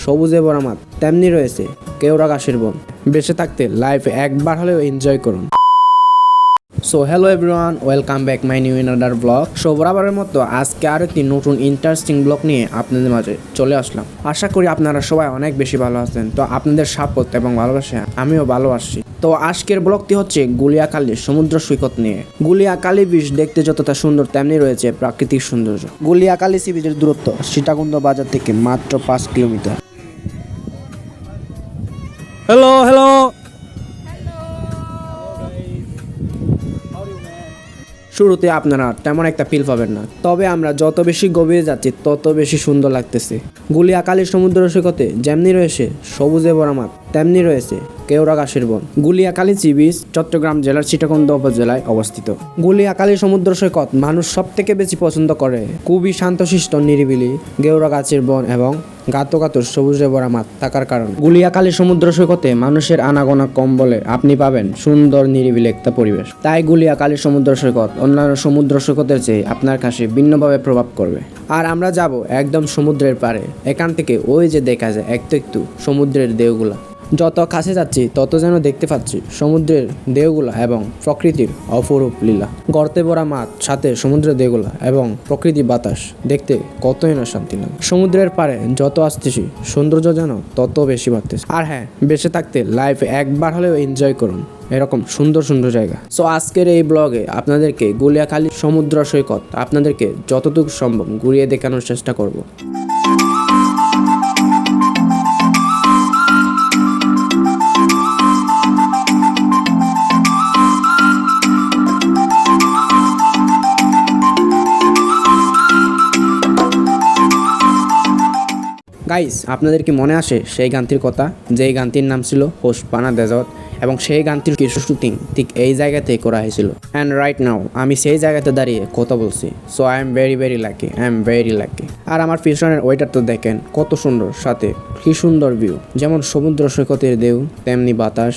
সবুজে ভরা মাঠ, তেমনি রয়েছে কেওড়া গাছের বন। বেঁচে থাকতে লাইফে একবার হলেও এনজয় করুন। So hello everyone, welcome back my new another blog. সো বরাবরের মতো আজকে আরও একটি নতুন ইন্টারেস্টিং ব্লগ নিয়ে আপনাদের মাঝে চলে আসলাম। আশা করি আপনারা সবাই অনেক বেশি ভালো আছেন। তো আপনাদের সাপোর্ট এবং ভালোবাসা আমিও ভালো আসছি। তো আজকের ব্লগটি হচ্ছে গুলিয়াখালী সমুদ্র সৈকত নিয়ে। গুলিয়াখালী বিচ দেখতে যতটা সুন্দর তেমনি রয়েছে প্রাকৃতিক সৌন্দর্য। গুলিয়াখালী সি বিচের দূরত্ব সীতাকুণ্ড বাজার থেকে মাত্র 5 কিলোমিটার। হ্যালো হ্যালো শুরুতে আপনারা তেমন একটা ফিল পাবেন না, তবে আমরা যত বেশি গভীরে যাচ্ছি তত বেশি সুন্দর লাগতেছে। গুলিয়াখালী সমুদ্র সৈকতে যেমনি রয়েছে সবুজে ভরা মাঠ, তেমনি রয়েছে কেওড়া গাছের বন। গুলিয়াখালী সি বিচ চট্টগ্রাম জেলার সীতাকুণ্ড উপজেলায় অবস্থিত। গুলিয়াখালী সমুদ্র সৈকত মানুষ সব থেকে বেশি পছন্দ করে। খুবই শান্তশিষ্ট, নিরিবিলি, কেওড়া গাছের বন এবং গাতগাতর সবুজে ভরা মাঠ থাকার কারণে গুলিয়াখালী সমুদ্র সৈকতে মানুষের আনাগোনা কম বলে আপনি পাবেন সুন্দর নিরিবিলি একটা পরিবেশ। তাই গুলিয়াখালী সমুদ্র সৈকত অন্যান্য সমুদ্র সৈকতের চেয়ে আপনার কাছে ভিন্নভাবে প্রভাব করবে। আর আমরা যাব একদম সমুদ্রের পাড়ে। এখান থেকে ওই যে দেখা যায় একটু একটু সমুদ্রের ঢেউগুলা। যত কাছে যাচ্ছি তত যেন দেখতে পাচ্ছি সমুদ্রের ঢেউগুলা এবং প্রকৃতির অপরূপ লীলা। গর্তে ভরা মাঠ, সাথে সমুদ্রের ঢেউগুলা এবং প্রকৃতি বাতাস দেখতে কতই না শান্তি লাগে। সমুদ্রের পাড়ে যত আসতেছি সৌন্দর্য যেন তত বেশি বাড়তেছে। আর হ্যাঁ, বেঁচে থাকতে লাইফে একবার হলেও এনজয় করুন এরকম সুন্দর সুন্দর জায়গা। সো আজকের এই ব্লগে আপনাদেরকে গুলিয়াখালী সমুদ্র সৈকত আপনাদেরকে যতটুকু সম্ভব ঘুরিয়ে দেখানোর চেষ্টা করব। গাইস, আপনাদের কি মনে আসে সেই গানটির কথা, যেই গানটির নাম ছিল হোসপানা ডেজার্ট, এবং সেই গানটির কিছু শুটিং ঠিক এই জায়গাতেই করা হয়েছিল। অ্যান্ড রাইট নাও আমি সেই জায়গাতে দাঁড়িয়ে কথা বলছি। So I am very lucky. আর আমার পিছনের ওয়েটার তো দেখেন কত সুন্দর, সাথে কি সুন্দর ভিউ। যেমন সমুদ্র সৈকতের ঢেউ, তেমনি বাতাস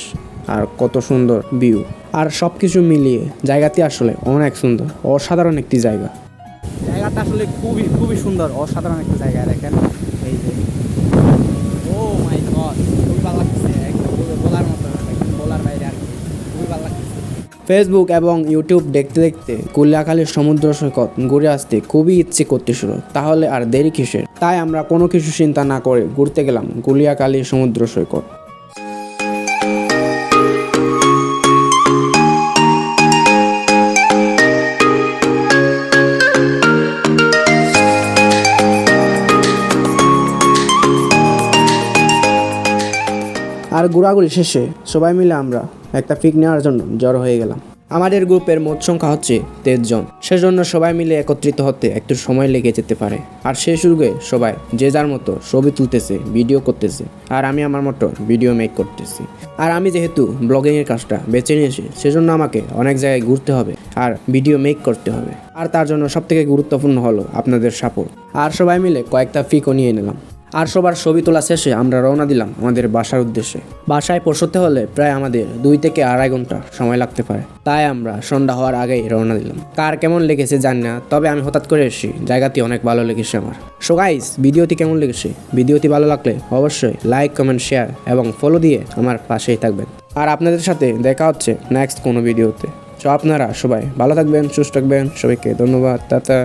আর কত সুন্দর ভিউ। আর সব কিছু মিলিয়ে জায়গাটি আসলে অনেক সুন্দর, অসাধারণ একটি জায়গা। জায়গাটা আসলে খুবই সুন্দর, অসাধারণ একটা জায়গা। দেখেন এই যে, ও মাই গড, খুবই ভালো লাগতেছে। একদম বলার মতো, একদম বলার বাইরে আর কি, খুবই ভালো লাগতেছে। ফেসবুক এবং ইউটিউব দেখতে দেখতে গুলিয়াখালীর সমুদ্র সৈকত ঘুরে আসতে খুবই ইচ্ছে করতেছিল। তাহলে আর দেরি কিসের? তাই আমরা কোনো কিছু চিন্তা না করে ঘুরতে গেলাম গুলিয়াখালীর সমুদ্র সৈকত। আর ঘোরাঘুরি শেষে সবাই মিলে আমরা একটা পিক নেওয়ার জন্য জড়ো হয়ে গেলাম। আমাদের গ্রুপের মোট সংখ্যা হচ্ছে 13 জন। সেজন্য সবাই মিলে একত্রিত হতে একটু সময় লেগে যেতে পারে। আর সেই সুযোগে সবাই যে যার মতো ছবি তুলতেছে, ভিডিও করতেছে, আর আমি আমার মতো ভিডিও মেক করতেছি। আর আমি যেহেতু ব্লগিংয়ের কাজটা বেছে নিয়েছি, সেজন্য আমাকে অনেক জায়গায় ঘুরতে হবে আর ভিডিও মেক করতে হবে। আর তার জন্য সবথেকে গুরুত্বপূর্ণ হলো আপনাদের সাপোর্ট। আর সবাই মিলে কয়েকটা পিকও নিয়ে নিলাম। আর সবার ছবি তোলা শেষে আমরা রওনা দিলাম আমাদের বাসার উদ্দেশ্যে। বাসায় পৌঁছতে হলে প্রায় আমাদের 2 থেকে আড়াই ঘন্টা সময় লাগতে পারে। তাই আমরা সন্ধ্যা হওয়ার আগেই রওনা দিলাম। কার কেমন লেগেছে জানি না, তবে আমি হঠাৎ করে এসেছি, জায়গাটি অনেক ভালো লেগেছে আমার। সো গাইস, ভিডিওটি কেমন লেগেছে? ভিডিওটি ভালো লাগলে অবশ্যই লাইক, কমেন্ট, শেয়ার এবং ফলো দিয়ে আমার পাশেই থাকবেন। আর আপনাদের সাথে দেখা হচ্ছে নেক্সট কোনো ভিডিওতে। সো আপনারা সবাই ভালো থাকবেন, সুস্থ থাকবেন। সবাইকে ধন্যবাদ, টাটা।